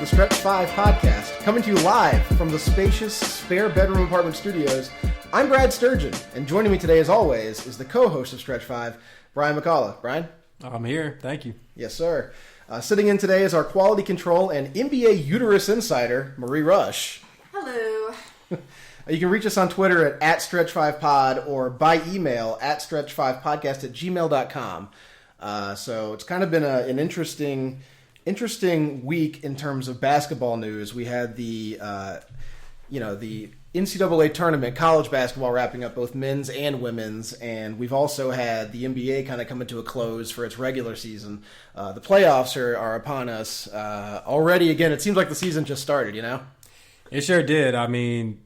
the Stretch 5 podcast, coming to you live from the spacious spare bedroom apartment studios. I'm Brad Sturgeon, and joining me today, as always, is the co-host of Stretch 5, Brian McCullough. Brian? I'm here. Thank you. Yes, sir. Sitting in today is our quality control and NBA uterus insider, Marie Rush. Hello. You can reach us on Twitter at Stretch5Pod or by email at Stretch5Podcast@gmail.com. So it's kind of been an interesting week in terms of basketball news. We had the NCAA tournament, college basketball wrapping up both men's and women's, and we've also had the NBA kind of coming to a close for its regular season. The playoffs are upon us already. Again, it seems like the season just started, you know? It sure did. I mean,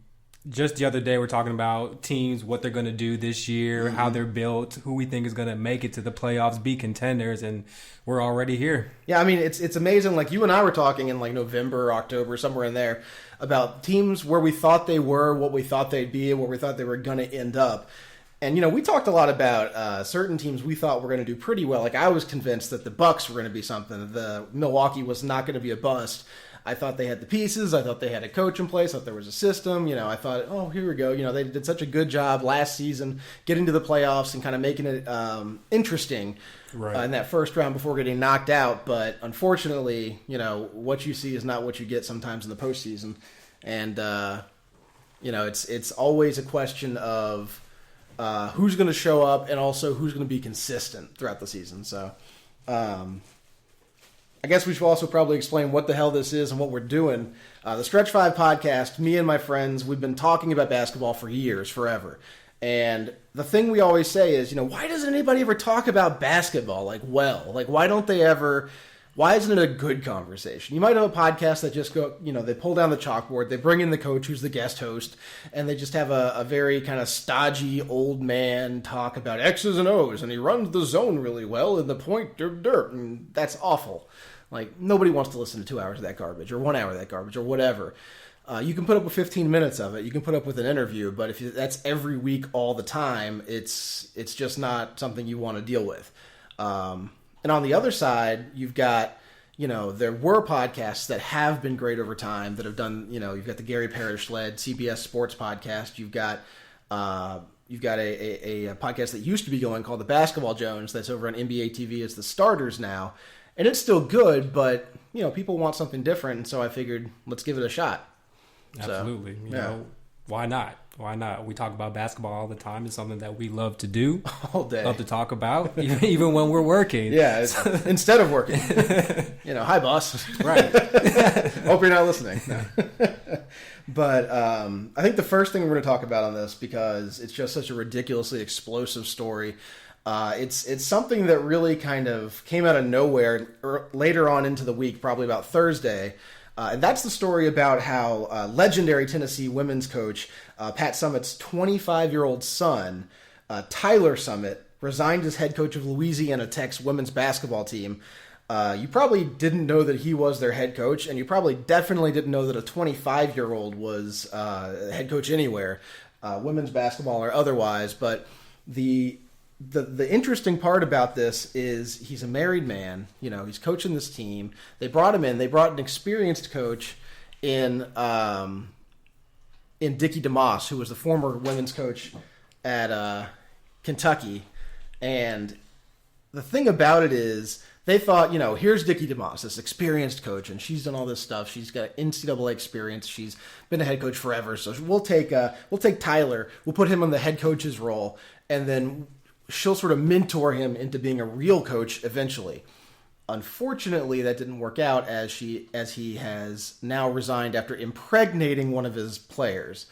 just the other day we're talking about teams, what they're going to do this year, how they're built, who we think is going to make it to the playoffs, be contenders, and we're already here. Yeah, I mean, it's amazing. Like, you and I were talking in like November or October, somewhere in there, about teams where we thought they were, what we thought they'd be, and where we thought they were going to end up. And, you know, we talked a lot about certain teams we thought were going to do pretty well. Like, I was convinced that the Bucks were going to be something. The Milwaukee was not going to be a bust. I thought they had the pieces. I thought they had a coach in place. I thought there was a system. You know, I thought, oh, here we go. You know, they did such a good job last season getting to the playoffs and kind of making it interesting in that first round before getting knocked out. But unfortunately, you know, what you see is not what you get sometimes in the postseason. And, you know, it's always a question of who's going to show up and also who's going to be consistent throughout the season. So, I guess we should also probably explain what the hell this is and what we're doing. The Stretch 5 podcast, me and my friends, we've been talking about basketball for years, forever. And the thing we always say is, you know, why doesn't anybody ever talk about basketball why isn't it a good conversation? You might have a podcast that just go, you know, they pull down the chalkboard, they bring in the coach who's the guest host, and they just have a very kind of stodgy old man talk about X's and O's, and he runs the zone really well, and the point, dirt, and that's awful. Like, nobody wants to listen to 2 hours of that garbage, or 1 hour of that garbage, or whatever. You can put up with 15 minutes of it. You can put up with an interview, but if that's every week all the time, it's just not something you want to deal with. And on the other side, you've got, you know, there were podcasts that have been great over time that have done, you know, you've got the Gary Parrish-led CBS Sports podcast. You've got a podcast that used to be going called The Basketball Jones that's over on NBA TV as The Starters now. And it's still good, but, you know, people want something different, and so I figured, let's give it a shot. Absolutely. You know, why not? Why not? We talk about basketball all the time. It's something that we love to do. All day. Love to talk about, even when we're working. Yeah, instead of working. You know, hi, boss. Right. Hope you're not listening. No. But I think the first thing we're going to talk about on this, because it's just such a ridiculously explosive story, it's something that really kind of came out of nowhere later on into the week, probably about Thursday. And that's the story about how legendary Tennessee women's coach Pat Summitt's 25-year-old son, Tyler Summitt, resigned as head coach of Louisiana Tech's women's basketball team. You probably didn't know that he was their head coach, and you probably definitely didn't know that a 25-year-old was head coach anywhere, women's basketball or otherwise. But the interesting part about this is he's a married man. You know, he's coaching this team. They brought him in. They brought an experienced coach in Dickie DeMoss, who was the former women's coach at Kentucky. And the thing about it is they thought, you know, here's Dickie DeMoss, this experienced coach, and she's done all this stuff. She's got NCAA experience. She's been a head coach forever. So we'll take Tyler. We'll put him in the head coach's role, and then she'll sort of mentor him into being a real coach eventually. Unfortunately, that didn't work out as he has now resigned after impregnating one of his players.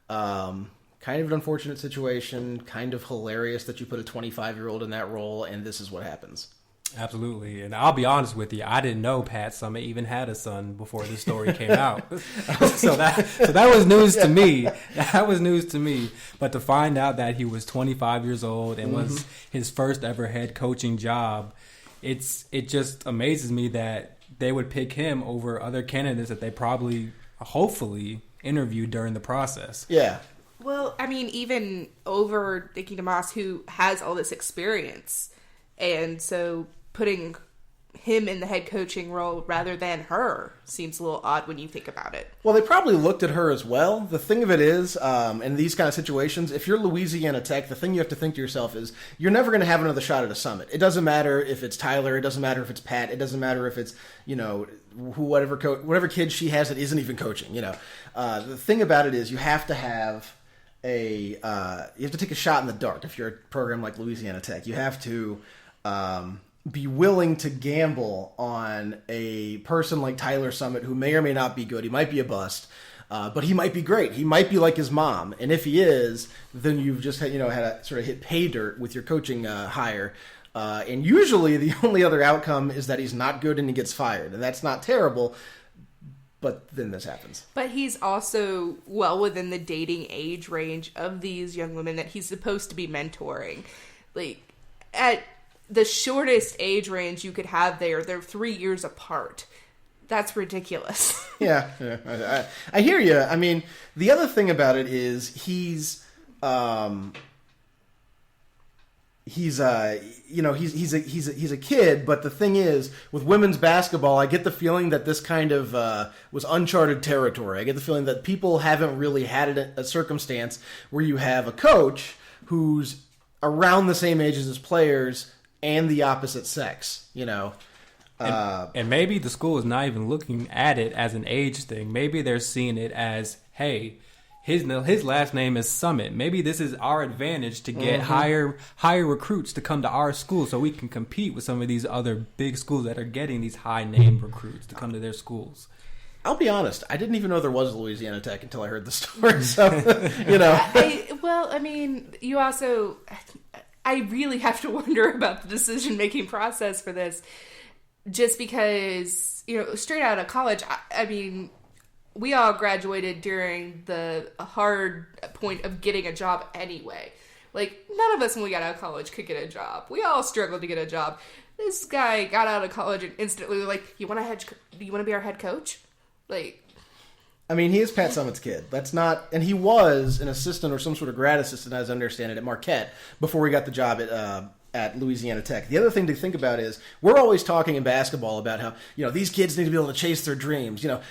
Kind of an unfortunate situation, kind of hilarious that you put a 25-year-old in that role, and this is what happens. Absolutely. And I'll be honest with you, I didn't know Pat Summitt even had a son before this story came out. So that was news to me. That was news to me. But to find out that he was 25 years old and was his first ever head coaching job, it just amazes me that they would pick him over other candidates that they probably, hopefully, interviewed during the process. Yeah. Well, I mean, even over Dickie DeMoss, who has all this experience. And so putting him in the head coaching role rather than her seems a little odd when you think about it. Well, they probably looked at her as well. The thing of it is, in these kind of situations, if you're Louisiana Tech, the thing you have to think to yourself is, you're never going to have another shot at a summit. It doesn't matter if it's Tyler. It doesn't matter if it's Pat. It doesn't matter if it's, whatever kid she has that isn't even coaching. The thing about it is, you have to have you have to take a shot in the dark. If you're a program like Louisiana Tech, you have to be willing to gamble on a person like Tyler Summit, who may or may not be good. He might be a bust, but he might be great. He might be like his mom, and if he is, then you've just had to sort of hit pay dirt with your coaching hire. And usually, the only other outcome is that he's not good and he gets fired, and that's not terrible. But then this happens. But he's also well within the dating age range of these young women that he's supposed to be mentoring. Like, at the shortest age range you could have they're 3 years apart. That's ridiculous. Yeah. I hear you. I mean, the other thing about it is he's a kid, but the thing is, with women's basketball, I get the feeling that this kind of was uncharted territory. I get the feeling that people haven't really had a circumstance where you have a coach who's around the same age as his players and the opposite sex, And maybe the school is not even looking at it as an age thing. Maybe they're seeing it as, hey, his last name is Summit. Maybe this is our advantage to get higher recruits to come to our school, so we can compete with some of these other big schools that are getting these high name recruits to come to their schools. I'll be honest, I didn't even know there was a Louisiana Tech until I heard the story. So, you also, I really have to wonder about the decision-making process for this, just because, straight out of college, I mean, we all graduated during the hard point of getting a job anyway. Like, none of us when we got out of college could get a job. We all struggled to get a job. This guy got out of college and instantly was like, you want to be our head coach? Like, I mean, he is Pat Summitt's kid. That's not, and he was an assistant or some sort of grad assistant, as I understand it, at Marquette before he got the job at Louisiana Tech. The other thing to think about is, we're always talking in basketball about how, these kids need to be able to chase their dreams. They're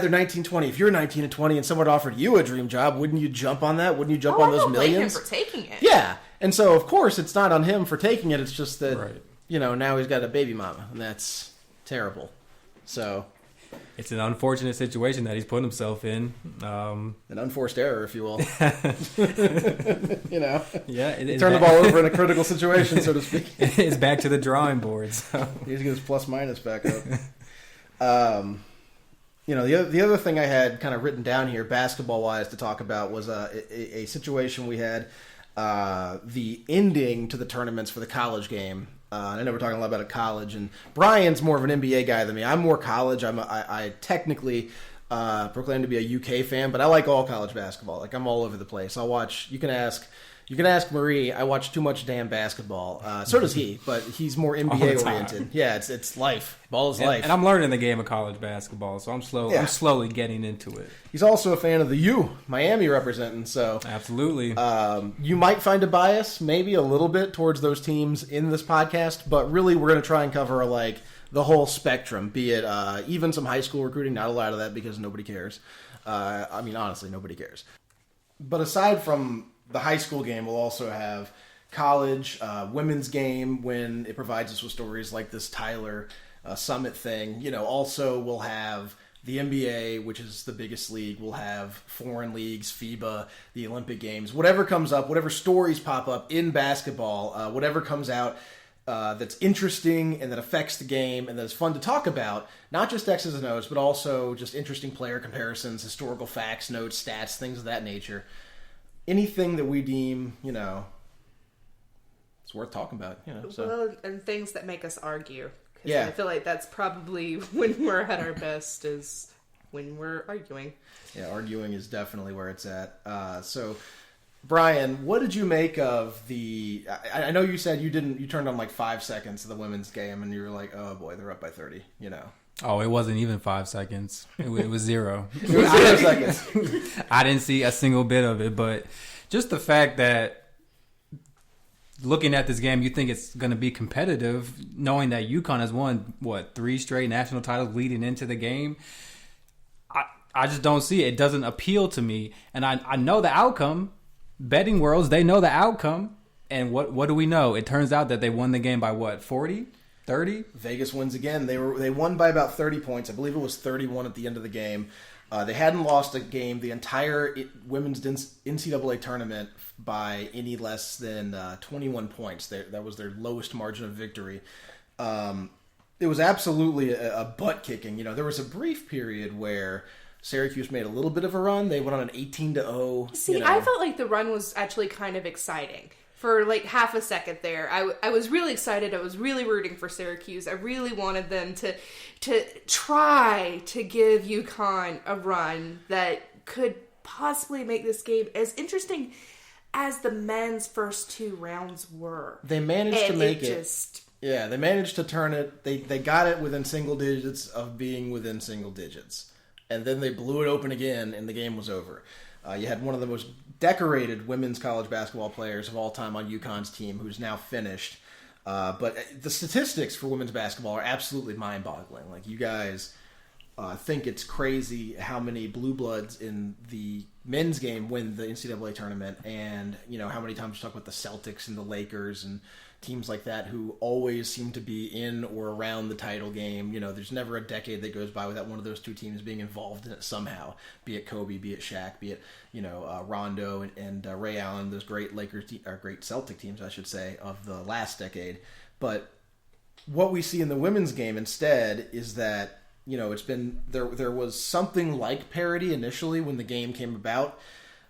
19, 20. If you're 19 and 20 and someone offered you a dream job, wouldn't you jump on that? Wouldn't you jump on those millions? I don't blame him for taking it. Yeah. And so, of course, it's not on him for taking it. It's just that, right. Now he's got a baby mama, and that's terrible. So, it's an unfortunate situation that he's put himself in. An unforced error, if you will. Yeah, turn the ball over in a critical situation, so to speak. It's back to the drawing board. So. He's get his plus minus back up. The other thing I had kind of written down here, basketball wise, to talk about was a situation we had. The ending to the tournaments for the college game. I know we're talking a lot about college, and Brian's more of an NBA guy than me. I'm more college. I technically proclaim to be a UK fan, but I like all college basketball. Like, I'm all over the place. I'll watch. You can ask Marie. I watch too much damn basketball. So does he, but he's more NBA oriented. Yeah, it's life. Ball is life. And I'm learning the game of college basketball, so I'm slowly getting into it. He's also a fan of the U, Miami representing. So absolutely, you might find a bias, maybe a little bit, towards those teams in this podcast, but really we're going to try and cover the whole spectrum, be it even some high school recruiting. Not a lot of that because nobody cares. Honestly, nobody cares. But aside from the high school game, we'll also have college, women's game, when it provides us with stories like this Tyler Summit thing. Also we'll have the NBA, which is the biggest league. We'll have foreign leagues, FIBA, the Olympic Games. Whatever comes up, whatever stories pop up in basketball, whatever comes out that's interesting and that affects the game and that is fun to talk about, not just X's and O's, but also just interesting player comparisons, historical facts, notes, stats, things of that nature. Anything that we deem, it's worth talking about. So. Well, and things that make us argue. Yeah. I feel like that's probably when we're at our best, is when we're arguing. Yeah, arguing is definitely where it's at. So, Brian, what did you make of the... I know you said you turned on 5 seconds of the women's game, and you were like, oh boy, they're up by 30, Oh, it wasn't even 5 seconds. It was 0. It was 0 seconds. I didn't see a single bit of it, but just the fact that looking at this game, you think it's going to be competitive, knowing that UConn has won, 3 straight national titles leading into the game. I just don't see it. It doesn't appeal to me. And I know the outcome. Betting worlds, they know the outcome. And what do we know? It turns out that they won the game by 40? 30? Vegas wins again. They won by about 30 points. I believe it was 31 at the end of the game. They hadn't lost a game the entire women's NCAA tournament by any less than 21 points. That was their lowest margin of victory. It was absolutely a butt kicking. There was a brief period where Syracuse made a little bit of a run. They went on an 18-0. See, I felt like the run was actually kind of exciting. For like half a second there, I was really excited. I was really rooting for Syracuse. I really wanted them to try to give UConn a run that could possibly make this game as interesting as the men's first 2 rounds were. They managed to make it. Yeah, they managed to turn it. They got it within single digits of being within single digits. And then they blew it open again, and the game was over. You had one of the most decorated women's college basketball players of all time on UConn's team, who's now finished. But the statistics for women's basketball are absolutely mind-boggling. Like, you guys think it's crazy how many blue bloods in the men's game win the NCAA tournament, and how many times you talk about the Celtics and the Lakers and teams like that who always seem to be in or around the title game. There's never a decade that goes by without one of those 2 teams being involved in it somehow, be it Kobe, be it Shaq, be it Rondo and Ray Allen, those great great Celtic teams, I should say, of the last decade. But what we see in the women's game instead is that it's been there was something like parity initially when the game came about,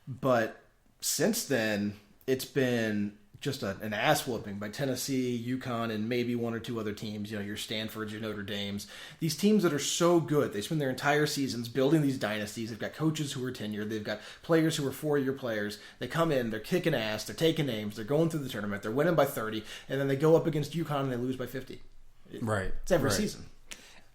but since then it's been just an ass whooping by Tennessee, UConn, and maybe 1 or 2 other teams. Your Stanfords, your Notre Dames. These teams that are so good, they spend their entire seasons building these dynasties. They've got coaches who are tenured. They've got players who are 4-year players. They come in, they're kicking ass, they're taking names, they're going through the tournament, they're winning by 30, and then they go up against UConn and they lose by 50. Right. It's every season.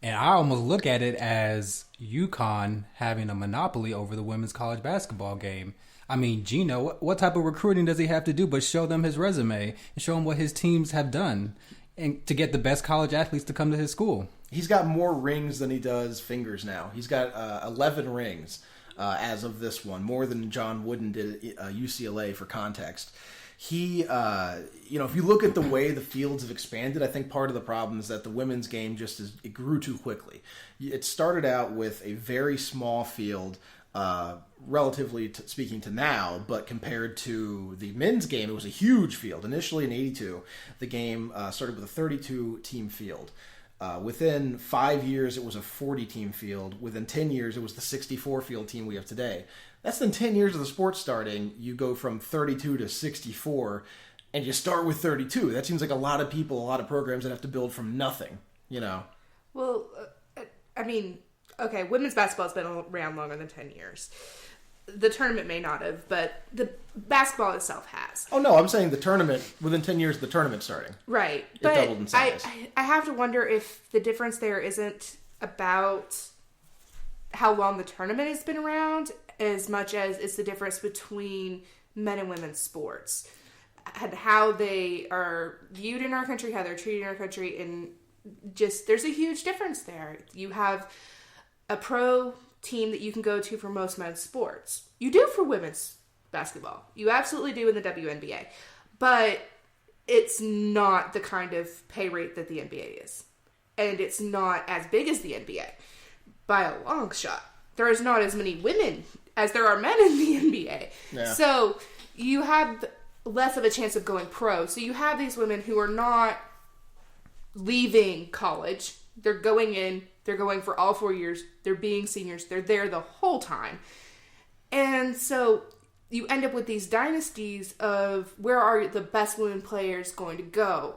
And I almost look at it as UConn having a monopoly over the women's college basketball game. I mean, Gino, what type of recruiting does he have to do but show them his resume and show them what his teams have done and to get the best college athletes to come to his school? He's got more rings than he does fingers now. He's got 11 rings as of this one, more than John Wooden did at UCLA for context. He, if you look at the way the fields have expanded, I think part of the problem is that the women's game it grew too quickly. It started out with a very small field, relatively speaking to now, but compared to the men's game, it was a huge field. Initially in 82, the game started with a 32-team field. Within 5 years, it was a 40-team field. Within 10 years, it was the 64-field team we have today. Less than 10 years of the sport starting, you go from 32 to 64, and you start with 32. That seems like a lot of people, a lot of programs that have to build from nothing, Well, I mean, okay, women's basketball has been around longer than 10 years. The tournament may not have, but the basketball itself has. Oh, no, I'm saying the tournament, within 10 years of the tournament starting. Right. It doubled in size. I have to wonder if the difference there isn't about how long the tournament has been around as much as it's the difference between men and women's sports and how they are viewed in our country, how they're treated in our country, and just there's a huge difference there. You have a pro team that you can go to for most men's sports. You do for women's basketball. You absolutely do in the WNBA. But it's not the kind of pay rate that the NBA is. And it's not as big as the NBA by a long shot. There is not as many women as there are men in the NBA. Yeah. So you have less of a chance of going pro. So you have these women who are not leaving college. They're going in. They're going for all 4 years. They're being seniors. They're there the whole time. And so you end up with these dynasties of where are the best women players going to go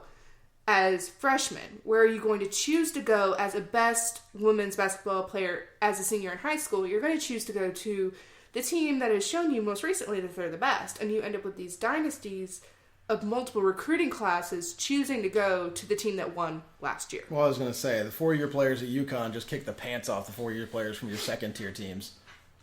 as freshmen? Where are you going to choose to go as a best women's basketball player as a senior in high school? You're going to choose to go to the team that has shown you most recently that they're the best. And you end up with these dynasties of multiple recruiting classes choosing to go to the team that won last year. Well, I was going to say, the 4-year players at UConn just kick the pants off the 4-year players from your second-tier teams.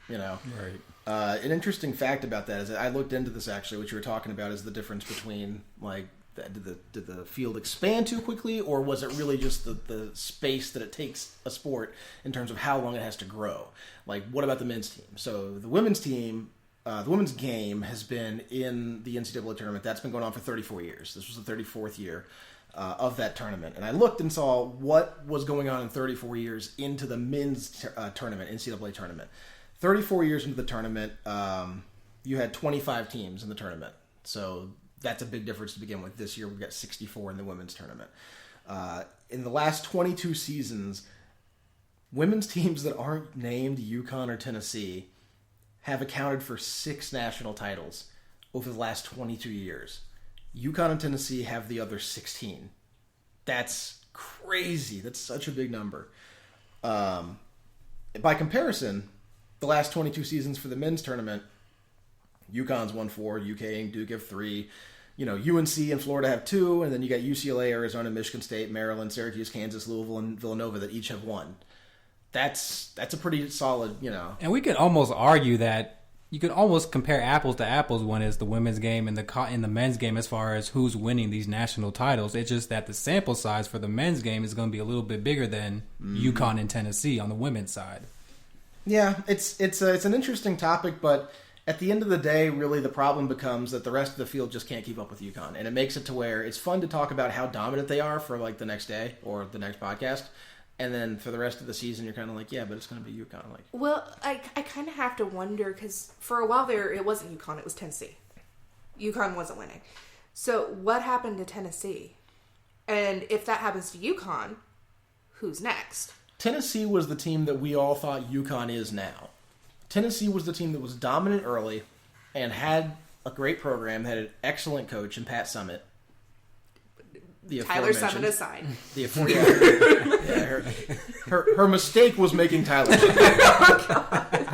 Right. An interesting fact about that is that I looked into this, actually. What you were talking about is the difference between, like, that? Did the field expand too quickly, or was it really just the space that it takes a sport in terms of how long it has to grow? Like, what about the men's team? So the women's team, the women's game has been in the NCAA tournament. That's been going on for 34 years. This was the 34th year of that tournament. And I looked and saw what was going on in 34 years into the men's tournament, NCAA tournament. 34 years into the tournament, you had 25 teams in the tournament. So that's a big difference to begin with. This year we've got 64 in the women's tournament. In the last 22 seasons, women's teams that aren't named UConn or Tennessee have accounted for 6 national titles over the last 22 years. UConn and Tennessee have the other 16. That's crazy. That's such a big number. By comparison, the last 22 seasons for the men's tournament, UConn's won 4, UK and Duke have 3. UNC and Florida have 2, and then you got UCLA, Arizona, Michigan State, Maryland, Syracuse, Kansas, Louisville, and Villanova that each have 1. That's a pretty solid, And we could almost argue that you could almost compare apples to apples when it's the women's game and the men's game as far as who's winning these national titles. It's just that the sample size for the men's game is going to be a little bit bigger than UConn and Tennessee on the women's side. Yeah, it's an interesting topic, but at the end of the day, really the problem becomes that the rest of the field just can't keep up with UConn, and it makes it to where it's fun to talk about how dominant they are for like the next day or the next podcast. And then for the rest of the season, you're kind of like, yeah, but it's going to be UConn. Well, I kind of have to wonder, because for a while there, it wasn't UConn, it was Tennessee. UConn wasn't winning. So what happened to Tennessee? And if that happens to UConn, who's next? Tennessee was the team that we all thought UConn is now. Tennessee was the team that was dominant early and had a great program, had an excellent coach in Pat Summitt. Tyler Summitt aside. Her mistake was making Tyler Summitt.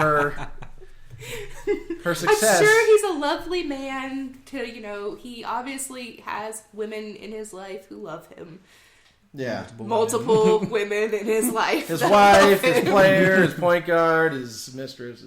Her success. I'm sure he's a lovely man. He obviously has women in his life who love him. Yeah, multiple women in his life. His wife, his player, his point guard, his mistress.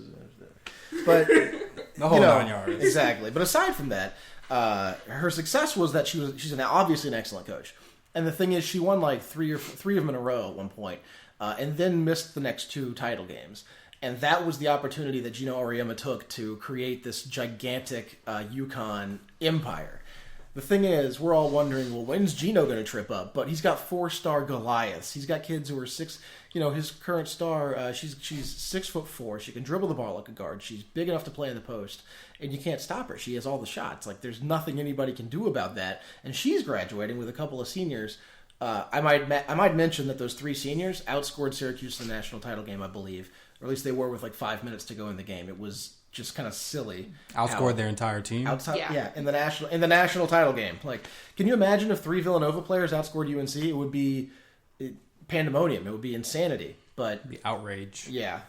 But the whole 9 yards. Exactly. But aside from that, her success was that she's obviously an excellent coach. And the thing is, she won like three of them in a row at one point, and then missed the next 2 title games. And that was the opportunity that Gino Auriemma took to create this gigantic UConn empire. The thing is, we're all wondering, well, when's Gino going to trip up? But he's got 4-star Goliaths. He's got kids who are 6. His current star, she's 6'4". She can dribble the ball like a guard. She's big enough to play in the post, and you can't stop her. She has all the shots. Like, there's nothing anybody can do about that. And she's graduating with a couple of seniors. I might mention that those 3 seniors outscored Syracuse in the national title game, I believe, or at least they were with like 5 minutes to go in the game. It was just kind of silly. Outscored their entire team. In the national title game. Like, can you imagine if 3 Villanova players outscored UNC? It would be pandemonium. It would be insanity. But the outrage. Yeah.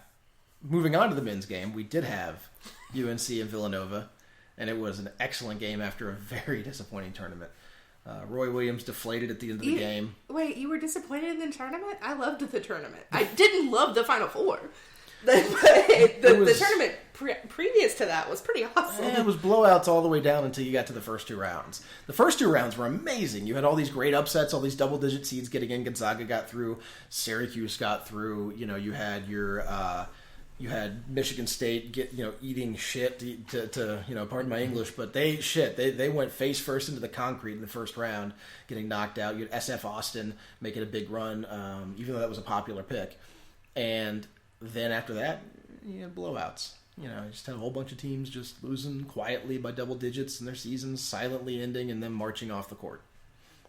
Moving on to the men's game, we did have UNC and Villanova, and it was an excellent game after a very disappointing tournament. Roy Williams deflated at the end of the game. Wait, you were disappointed in the tournament? I loved the tournament. I didn't love the Final Four. The tournament previous to that was pretty awesome. It was blowouts all the way down until you got to the first 2 rounds. The first 2 rounds were amazing. You had all these great upsets, all these double-digit seeds getting in. Gonzaga got through. Syracuse got through. You had you had Michigan State eating shit to pardon my English, but they went face first into the concrete in the first round, getting knocked out. You had SF Austin making a big run, even though that was a popular pick, and then after that, you had blowouts. You just had a whole bunch of teams just losing quietly by double digits in their seasons, silently ending, and then marching off the court.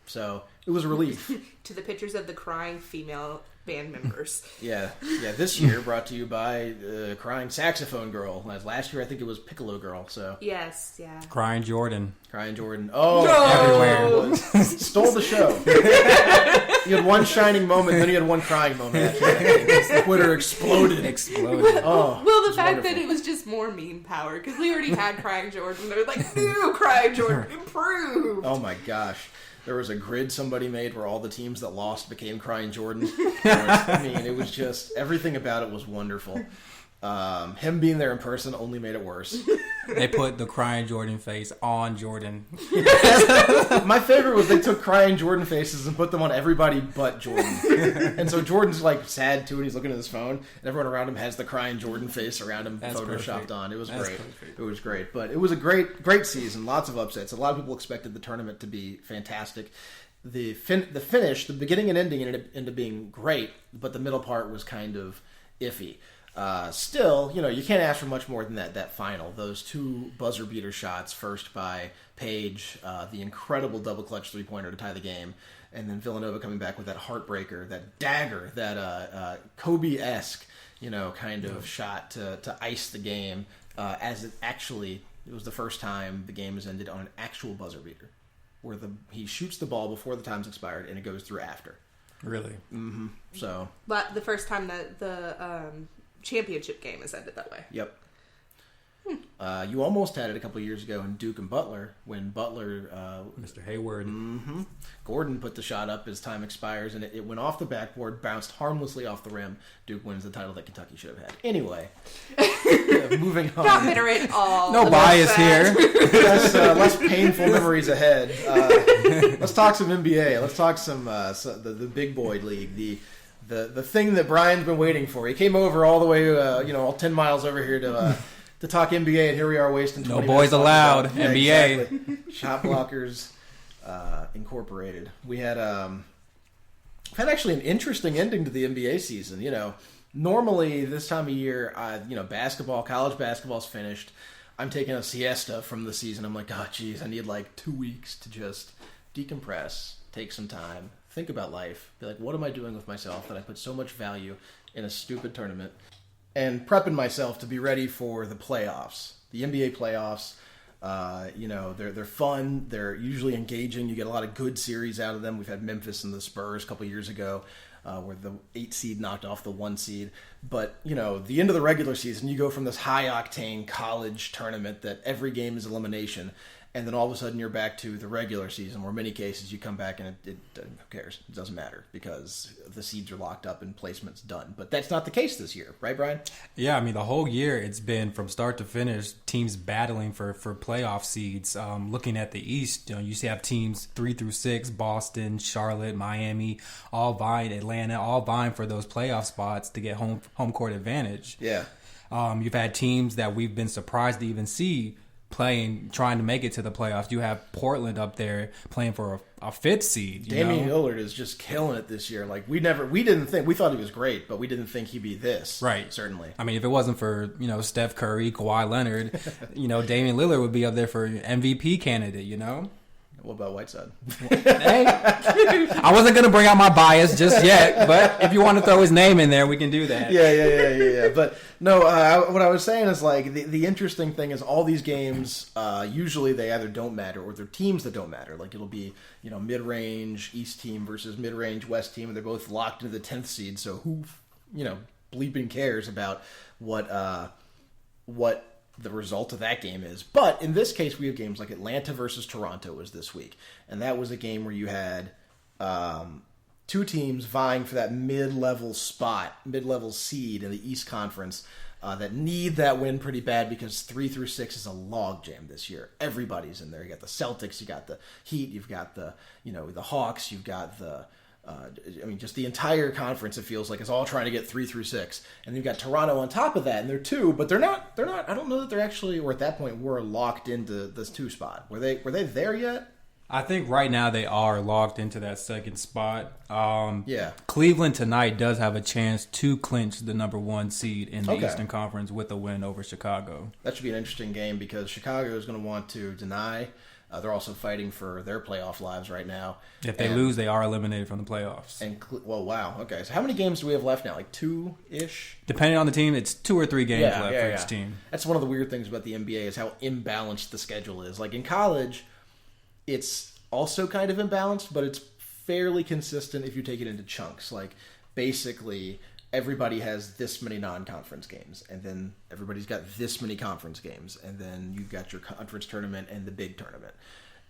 So it was a relief. To the pictures of the crying female band members. Yeah. This year brought to you by Crying Saxophone Girl. Last year I think it was Piccolo Girl. So yes, yeah. Crying Jordan. Oh, no! Everywhere. Stole the show. You had one shining moment, then you had one crying moment. Twitter exploded. Well, the fact that it was just more meme power, because we already had Crying Jordan. They're like, new Crying Jordan, improved. Oh my gosh. There was a grid somebody made where all the teams that lost became Crying Jordan. It was just, everything about it was wonderful. Him being there in person only made it worse. They put the crying Jordan face on Jordan. My favorite was they took crying Jordan faces and put them on everybody but Jordan. And so Jordan's like sad too, and he's looking at his phone, and everyone around him has the crying Jordan face around him. That's photoshopped perfect. On. It was That's great. Perfect. It was great. But it was a great season. Lots of upsets. A lot of people expected the tournament to be fantastic. The finish, the beginning and ending ended up being great, but the middle part was kind of iffy. Still, you can't ask for much more than that final. Those two buzzer beater shots, first by Page, the incredible double clutch 3-pointer to tie the game, and then Villanova coming back with that heartbreaker, that dagger, that Kobe-esque, kind of shot to ice the game, as it was the first time the game has ended on an actual buzzer beater, where he shoots the ball before the time's expired and it goes through after. Really? Mm-hmm. So, but the first time that the championship game is ended that way. Yep. You almost had it a couple of years ago in Duke and Butler when Butler, Mr. Hayward, Gordon put the shot up as time expires, and it went off the backboard, bounced harmlessly off the rim. Duke wins the title that Kentucky should have had. Anyway, moving on. Not bitter at all. No bias here. Less painful memories ahead. Let's talk some NBA. Let's talk some the big boy league. The thing that Brian's been waiting for. He came over all the way, all 10 miles over here to talk NBA, and here we are wasting 20 minutes. No boys allowed, NBA. Yeah, exactly. Shot Blockers Incorporated. We had actually an interesting ending to the NBA season. Normally this time of year, college basketball's finished. I'm taking a siesta from the season. I'm like, oh, geez, I need like 2 weeks to just decompress, take some time, think about life, be like, what am I doing with myself that I put so much value in a stupid tournament, and prepping myself to be ready for the playoffs, the NBA playoffs. They're fun. They're usually engaging. You get a lot of good series out of them. We've had Memphis and the Spurs a couple years ago, where the 8 seed knocked off the 1 seed. But, the end of the regular season, you go from this high-octane college tournament that every game is elimination, and then all of a sudden you're back to the regular season, where in many cases you come back and who cares? It doesn't matter because the seeds are locked up and placement's done. But that's not the case this year, right, Brian? Yeah, the whole year it's been from start to finish teams battling for playoff seeds. Looking at the East, you have teams 3 through 6, Boston, Charlotte, Miami, all vying, Atlanta, all vying for those playoff spots to get home court advantage. Yeah. You've had teams that we've been surprised to even see trying to make it to the playoffs. You have Portland up there playing for a 5th seed. Damian Lillard is just killing it this year. Like we thought he was great, but we didn't think he'd be this. Right. Certainly. If it wasn't for, Steph Curry, Kawhi Leonard, Damian Lillard would be up there for MVP candidate, What about Whiteside? Hey, I wasn't going to bring out my bias just yet, but if you want to throw his name in there, we can do that. Yeah. But no, what I was saying is like the interesting thing is all these games, usually they either don't matter or they're teams that don't matter. Like it'll be, mid-range East team versus mid-range West team, and they're both locked into the 10th seed. So who, bleeping cares about what the result of that game is. But in this case, we have games like Atlanta versus Toronto was this week. And that was a game where you had 2 teams vying for that mid-level seed in the East Conference that need that win pretty bad because 3 through 6 is a logjam this year. Everybody's in there. You got the Celtics, you got the Heat, you've got the Hawks, you've got the just the entire conference, it feels like, is all trying to get 3 through 6. And you've got Toronto on top of that, and they're 2, but they're not, I don't know that they're actually, or at that point, were locked into this 2 spot. Were they there yet? I think right now they are locked into that 2nd spot. Yeah. Cleveland tonight does have a chance to clinch the number 1 seed in the Eastern Conference with a win over Chicago. That should be an interesting game because Chicago is going to want to deny. They're also fighting for their playoff lives right now. If they lose, they are eliminated from the playoffs. Wow. Okay. So how many games do we have left now? Like 2-ish? Depending on the team, it's 2 or 3 games left for each team. That's one of the weird things about the NBA is how imbalanced the schedule is. Like in college, it's also kind of imbalanced, but it's fairly consistent if you take it into chunks. Like basically everybody has this many non-conference games, and then everybody's got this many conference games, and then you've got your conference tournament and the big tournament.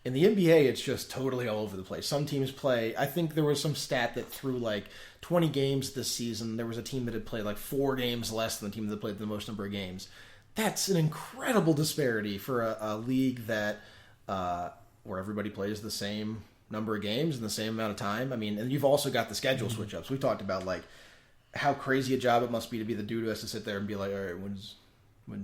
In the NBA, it's just totally all over the place. Some teams play. I think there was some stat that through like 20 games this season, there was a team that had played like 4 games less than the team that played the most number of games. That's an incredible disparity for a league that where everybody plays the same number of games in the same amount of time. I mean, and you've also got the schedule switch ups. We talked about like how crazy a job it must be to be the dude who has to sit there and be like, all right, when's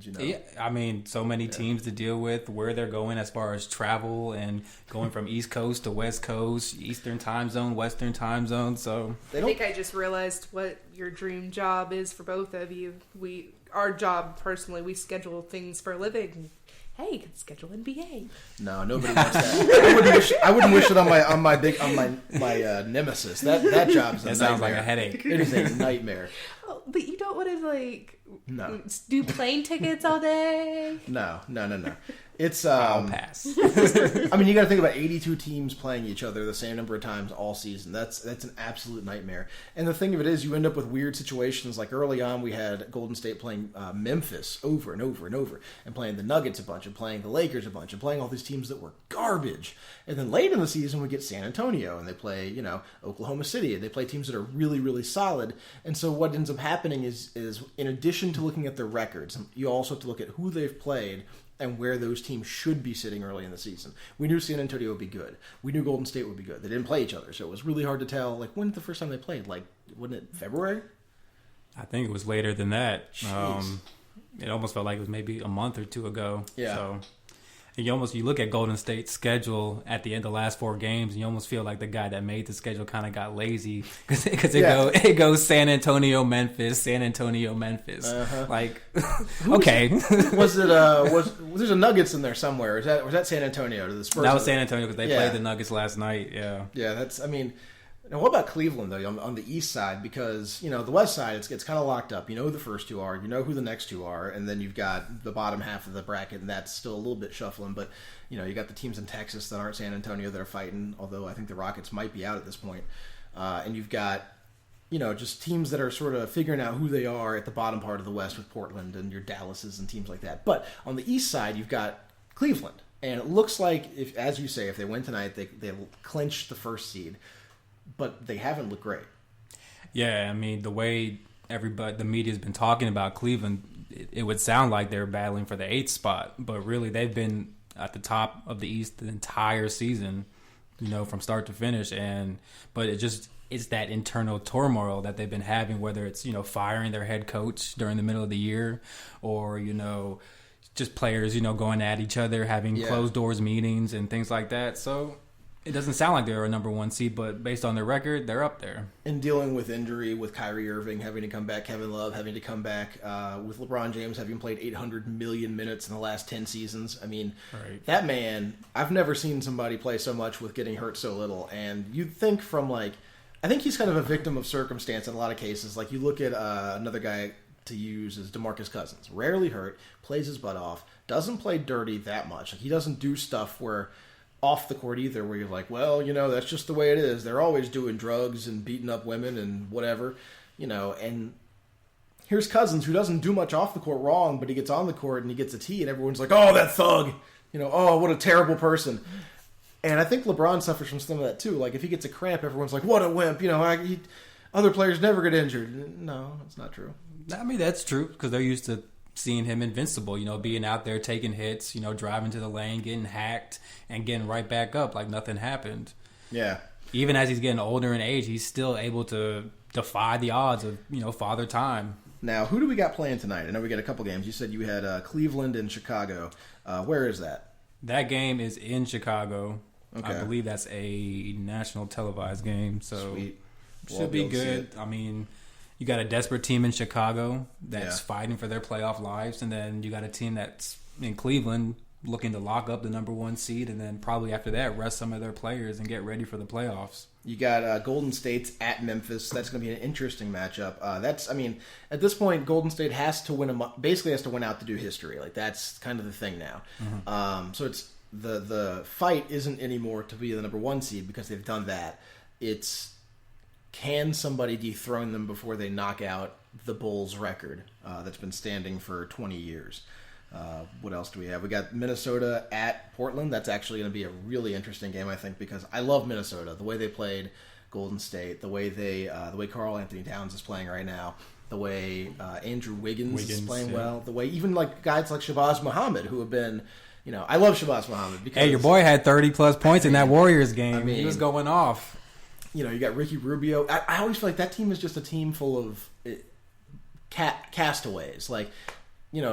you know? Yeah, I mean, so many teams to deal with, where they're going as far as travel and going from East Coast to West Coast, Eastern time zone, Western time zone. So I think I just realized what your dream job is for both of you. Our job personally, we schedule things for a living. Hey, you can schedule NBA. No, nobody wants that. I wouldn't wish it on my nemesis. That job's a nightmare. That sounds like a headache. It is a nightmare. Oh, but you don't want to No. do plane tickets all day. No. It's I'll pass. I mean, you got to think about 82 teams playing each other the same number of times all season. That's an absolute nightmare. And the thing of it is, you end up with weird situations. Like early on, we had Golden State playing Memphis over and over and over, and playing the Nuggets a bunch, and playing the Lakers a bunch, and playing all these teams that were garbage. And then late in the season, we get San Antonio, and they play Oklahoma City, and they play teams that are really, really solid. And so what ends up happening is in addition to looking at their records, you also have to look at who they've played and where those teams should be sitting early in the season. We knew San Antonio would be good. We knew Golden State would be good. They didn't play each other, so it was really hard to tell. Like, when was the first time they played? Like, wasn't it February? I think it was later than that. Jeez. It almost felt like it was maybe a month or two ago. Yeah. So you look at Golden State's schedule at the end of the last 4 games, and you almost feel like the guy that made the schedule kind of got lazy because it goes San Antonio, Memphis, San Antonio, Memphis. Uh-huh. Like, okay. Was there's a Nuggets in there somewhere? Was that San Antonio? To the Spurs? That was San Antonio because they played the Nuggets last night. Yeah. Yeah, now what about Cleveland though on the east side? Because the west side it's kind of locked up. You know who the first 2 are. You know who the next 2 are, and then you've got the bottom half of the bracket, and that's still a little bit shuffling. But you got the teams in Texas that aren't San Antonio that are fighting. Although I think the Rockets might be out at this point. And you've got just teams that are sort of figuring out who they are at the bottom part of the West with Portland and your Dallases and teams like that. But on the east side, you've got Cleveland, and it looks like as you say, if they win tonight, they'll clinch the first seed. But they haven't looked great. Yeah, I mean, the way the media's been talking about Cleveland, it would sound like they're battling for the 8th spot. But really, they've been at the top of the East the entire season, from start to finish. But it's that internal turmoil that they've been having, whether it's, firing their head coach during the middle of the year or, just players, going at each other, having closed doors meetings and things like that. So it doesn't sound like they're a number 1 seed, but based on their record, they're up there. And dealing with injury, with Kyrie Irving having to come back, Kevin Love having to come back, with LeBron James having played 800 million minutes in the last 10 seasons. I mean, That man, I've never seen somebody play so much with getting hurt so little. And you'd think I think he's kind of a victim of circumstance in a lot of cases. Like you look at another guy to use is DeMarcus Cousins. Rarely hurt, plays his butt off, doesn't play dirty that much. Like he doesn't do stuff where off the court either, where you're like, well, that's just the way it is. They're always doing drugs and beating up women and whatever, and here's Cousins, who doesn't do much off the court wrong, but he gets on the court and he gets a tee and everyone's like, oh, that thug, oh, what a terrible person. And I think LeBron suffers from some of that too. Like if he gets a cramp, everyone's like, what a wimp, other players never get injured. No, that's not true. I mean, that's true because they're used to seeing him invincible, being out there taking hits, driving to the lane, getting hacked, and getting right back up like nothing happened. Yeah. Even as he's getting older in age, he's still able to defy the odds of, father time. Now, who do we got playing tonight? I know we got a couple games. You said you had Cleveland and Chicago. Where is that? That game is in Chicago. Okay. I believe that's a national televised game, so Sweet. Should be good. I mean, you got a desperate team in Chicago that's fighting for their playoff lives, and then you got a team that's in Cleveland looking to lock up the number 1 seed, and then probably after that rest some of their players and get ready for the playoffs. You got Golden State's at Memphis. That's going to be an interesting matchup. At this point, Golden State has to win basically has to win out to do history. Like that's kind of the thing now. Mm-hmm. So it's the fight isn't anymore to be the number 1 seed because they've done that. It's can somebody dethrone them before they knock out the Bulls record that's been standing for 20 years? What else do we have? We got Minnesota at Portland. That's actually going to be a really interesting game, I think, because I love Minnesota. The way they played Golden State, the way Karl Anthony Towns is playing right now, the way Andrew Wiggins is playing well, the way even like guys like Shabazz Muhammad who have been, I love Shabazz Muhammad because hey, your boy had 30+ points in that Warriors game. He was going off. You got Ricky Rubio. I always feel like that team is just a team full of castaways. Like,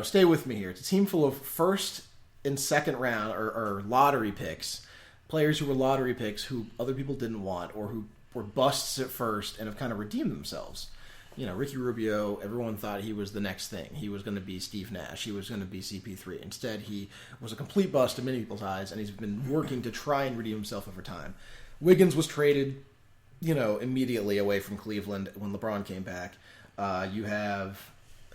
stay with me here. It's a team full of first and second round or lottery picks, players who were lottery picks who other people didn't want or who were busts at first and have kind of redeemed themselves. Ricky Rubio, everyone thought he was the next thing. He was going to be Steve Nash. He was going to be CP3. Instead, he was a complete bust in many people's eyes, and he's been working to try and redeem himself over time. Wiggins was traded, immediately away from Cleveland when LeBron came back. You have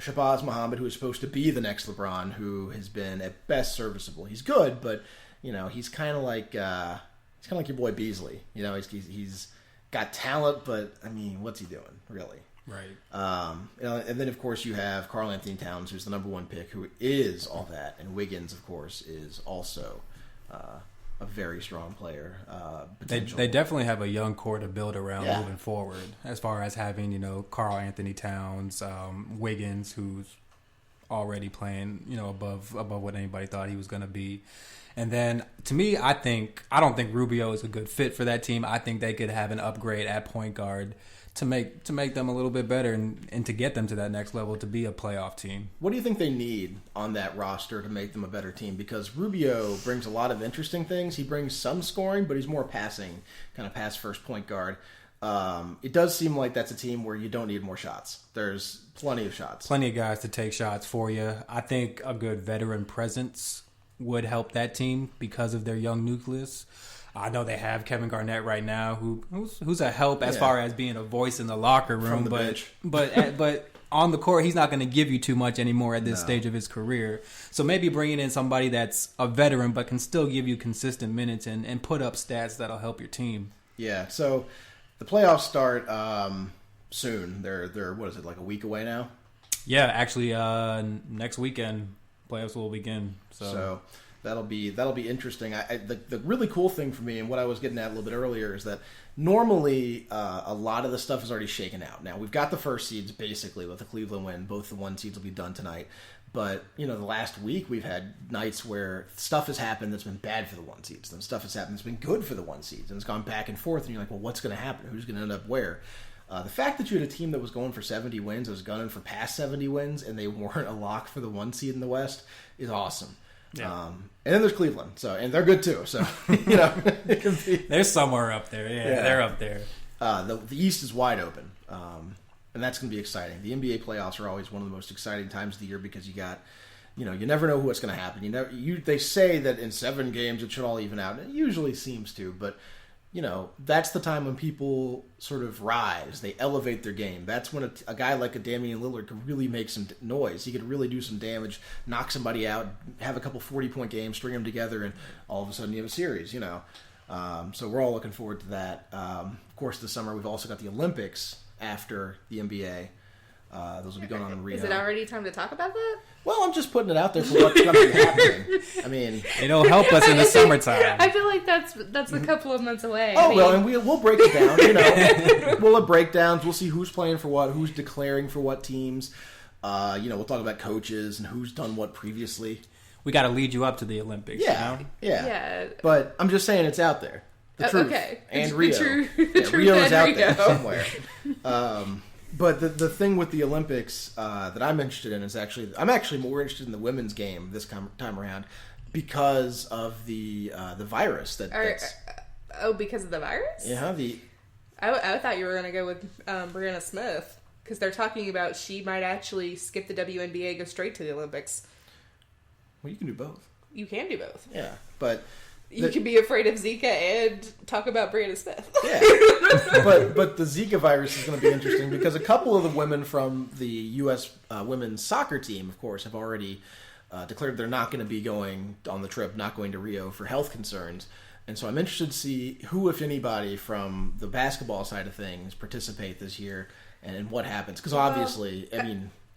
Shabazz Muhammad, who is supposed to be the next LeBron, who has been at best serviceable. He's good, but he's kind of like your boy Beasley. He's got talent, but I mean, what's he doing really? Right. And then of course you have Karl Anthony Towns, who's the number one pick, who is all that, and Wiggins, of course, is also a very strong player. They definitely have a young core to build around moving forward, as far as having Karl Anthony Towns, Wiggins, who's already playing above what anybody thought he was going to be. And then to me, I don't think Rubio is a good fit for that team. I think they could have an upgrade at point guard to make them a little bit better and to get them to that next level to be a playoff team. What do you think they need on that roster to make them a better team? Because Rubio brings a lot of interesting things. He brings some scoring, but he's more passing, kind of pass first point guard. It does seem like that's a team where you don't need more shots. There's plenty of shots. Plenty of guys to take shots for you. I think a good veteran presence would help that team because of their young nucleus. I know they have Kevin Garnett right now, who's a help as far as being a voice in the locker room, but on the court, he's not going to give you too much anymore at this stage of his career. So maybe bringing in somebody that's a veteran but can still give you consistent minutes and put up stats that'll help your team. Yeah. So the playoffs start soon. They're what is it, like a week away now? Yeah, actually, next weekend playoffs will begin. So that'll be interesting. The really cool thing for me, and what I was getting at a little bit earlier, is that normally a lot of the stuff is already shaken out. Now we've got the first seeds basically with the Cleveland win. Both the one seeds will be done tonight. But the last week we've had nights where stuff has happened that's been bad for the one seeds, then stuff has happened that's been good for the one seeds, and it's gone back and forth. And you're like, well, what's going to happen? Who's going to end up where? The fact that you had a team that was going for 70 wins, that was gunning for past 70 wins, and they weren't a lock for the one seed in the West is awesome. Yeah. And then there's Cleveland, and they're good too. So it can be. They're somewhere up there. Yeah, they're up there. The East is wide open, and that's going to be exciting. The NBA playoffs are always one of the most exciting times of the year because you got, you never know what's going to happen. They say that in 7 games it should all even out. It usually seems to, but that's the time when people sort of rise. They elevate their game. That's when a guy like a Damian Lillard could really make some noise. He could really do some damage, knock somebody out, have a couple 40-point games, string them together, and all of a sudden you have a series, So we're all looking forward to that. Of course, this summer we've also got the Olympics after the NBA. Those will be going on in Rio. Is it already time to talk about that? Well, I'm just putting it out there for what's going to be happening. I mean, it'll help us in the summertime. I feel like that's a couple of months away. Oh, well, and we'll break it down. We'll have breakdowns. We'll see who's playing for what, who's declaring for what teams. We'll talk about coaches and who's done what previously. We got to lead you up to the Olympics. Yeah. But I'm just saying it's out there. The truth. Okay. And Rio. Rio is out there somewhere. But the thing with the Olympics that I'm interested in is I'm actually more interested in the women's game this time around because of the virus because of the virus? Yeah, I thought you were going to go with Brianna Smith because they're talking about she might actually skip the WNBA, go straight to the Olympics. Well, you can do both. You can do both. Yeah, but you can be afraid of Zika and talk about Brianna Smith. Yeah, but the Zika virus is going to be interesting because a couple of the women from the U.S. Women's soccer team, of course, have already declared they're not going to be going on the trip, not going to Rio for health concerns. And so I'm interested to see who, if anybody, from the basketball side of things participate this year and what happens. Because obviously,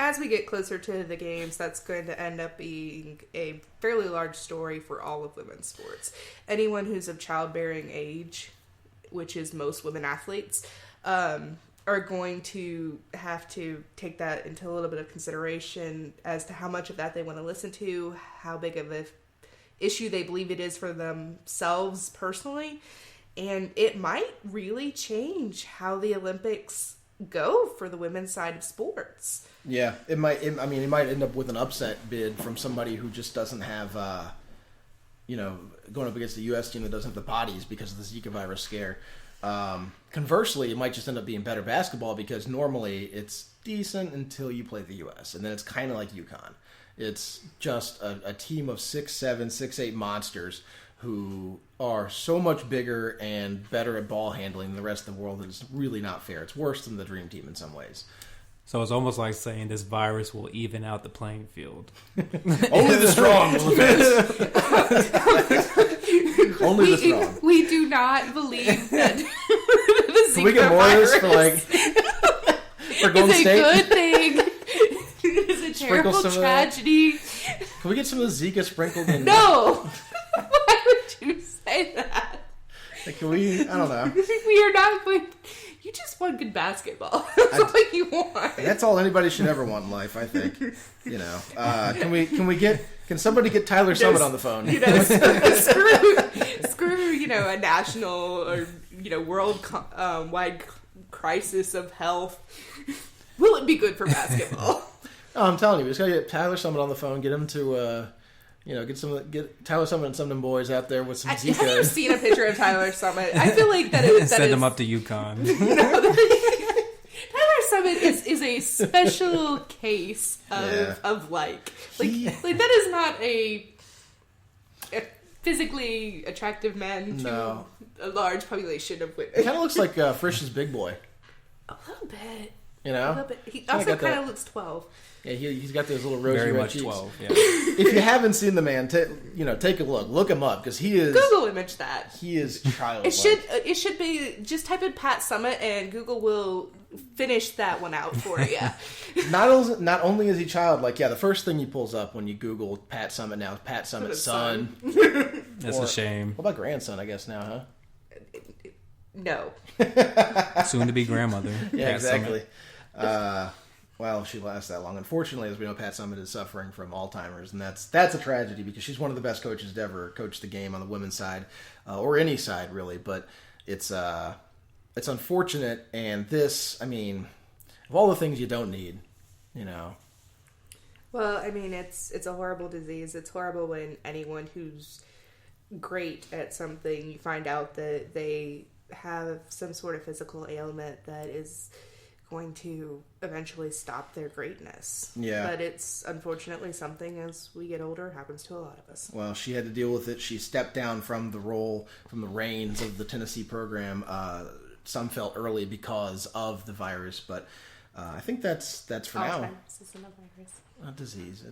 as we get closer to the games, that's going to end up being a fairly large story for all of women's sports. Anyone who's of childbearing age, which is most women athletes, are going to have to take that into a little bit of consideration as to how much of that they want to listen to, how big of a issue they believe it is for themselves personally, and it might really change how the Olympics go for the women's side of sports. Yeah, it might end up with an upset bid from somebody who just doesn't have, going up against the U.S. team that doesn't have the bodies because of the Zika virus scare. Conversely, it might just end up being better basketball because normally it's decent until you play the U.S. and then it's kind of like UConn. It's just a team of 6'7", 6'8" monsters who are so much bigger and better at ball handling than the rest of the world that it's really not fair. It's worse than the Dream Team in some ways. So it's almost like saying this virus will even out the playing field. Only the strong will advance. Only the strong. We do not believe that the Zika Can we get more of this for Golden State? It's a good thing. It is a terrible tragedy. Can we get some of the Zika sprinkled in? No! Why would you say that? Like, can we? I don't know. We are not going... You just want good basketball. That's all you want. That's all anybody should ever want in life, I think. Can somebody get Tyler Summit on the phone? Screw a national or world wide crisis of health. Will it be good for basketball? Oh, I'm telling you, we just gotta get Tyler Summit on the phone, get him to get Tyler Summit and some of them boys out there with some Zika. Have you seen a picture of Tyler Summit? I feel like send him up to UConn. Tyler Summit is a special case of that is not a physically attractive man to a large population of women. It kind of looks like Frisch's big boy. A little bit. You know? A little bit. He also kind of looks 12. Yeah, he's got those little rosy very red much cheeks. 12. Yeah. If you haven't seen the man, take a look him up because he is Google image that. He is childlike. It should be just type in Pat Summit and Google will finish that one out for you. Not only is he childlike, the first thing he pulls up when you Google Pat Summit now is Pat Summit's son. That's a shame. What about grandson? I guess now, huh? No. Soon to be grandmother. Yeah, Pat exactly. Well, she lasts that long. Unfortunately, as we know, Pat Summit is suffering from Alzheimer's, and that's a tragedy because she's one of the best coaches to ever coach the game on the women's side, or any side really. But it's unfortunate, and this, of all the things you don't need, Well, it's a horrible disease. It's horrible when anyone who's great at something, you find out that they have some sort of physical ailment that is going to eventually stop their greatness. Yeah. But it's unfortunately something as we get older happens to a lot of us. Well, she had to deal with it. She stepped down from the reins of the Tennessee program. Some felt early because of the virus, but I think that's for now. Alzheimer's isn't a virus. A disease.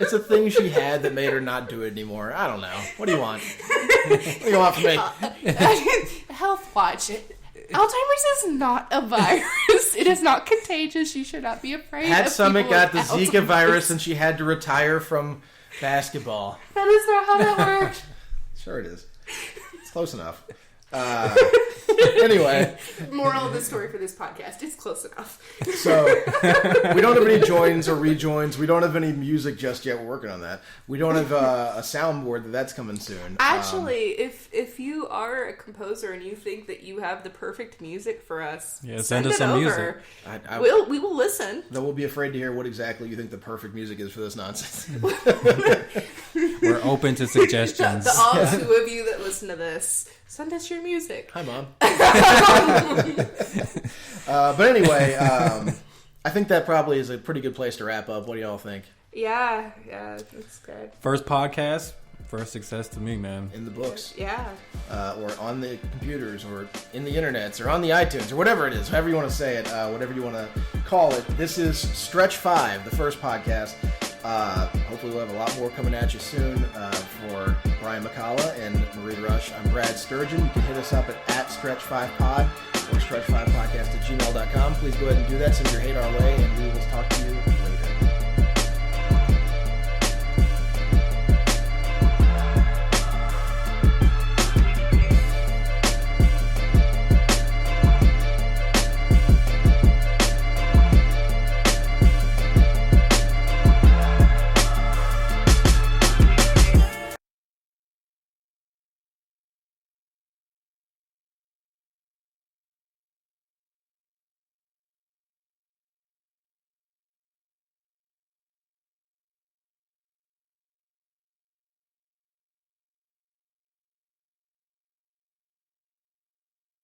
It's a thing she had that made her not do it anymore. I don't know. What do you want? What do you want from me? Health Watch. Alzheimer's is not a virus. It is not contagious. You should not be afraid. Pat Summit got the Alzheimer's. Zika virus and she had to retire from basketball. That is not how that works. Sure it is. It's close enough. Anyway. Moral of the story for this podcast, it's close enough. So, we don't have any joins or rejoins. We don't have any music just yet. We're working on that. We don't have a soundboard that's coming soon. Actually, if you are a composer and you think that you have the perfect music for us, send us some music. We will listen. Though we'll be afraid to hear what exactly you think the perfect music is for this nonsense. We're open to suggestions. The all two of you that listen to this, send us your music. Hi, Mom. But anyway, I think that probably is a pretty good place to wrap up. What do y'all think? Yeah, that's good. First podcast, first success to me, man. In the books. Yeah. Or on the computers, or in the internets, or on the iTunes, or whatever it is, however you want to say it, whatever you want to call it. This is Stretch 5, the first podcast. Hopefully we'll have a lot more coming at you soon. For Brian McCullough and Marie Rush, I'm Brad Sturgeon. You can hit us up at Stretch5Pod or Stretch5Podcast@gmail.com. Please go ahead and do that. Send your hate our way, and we will talk to you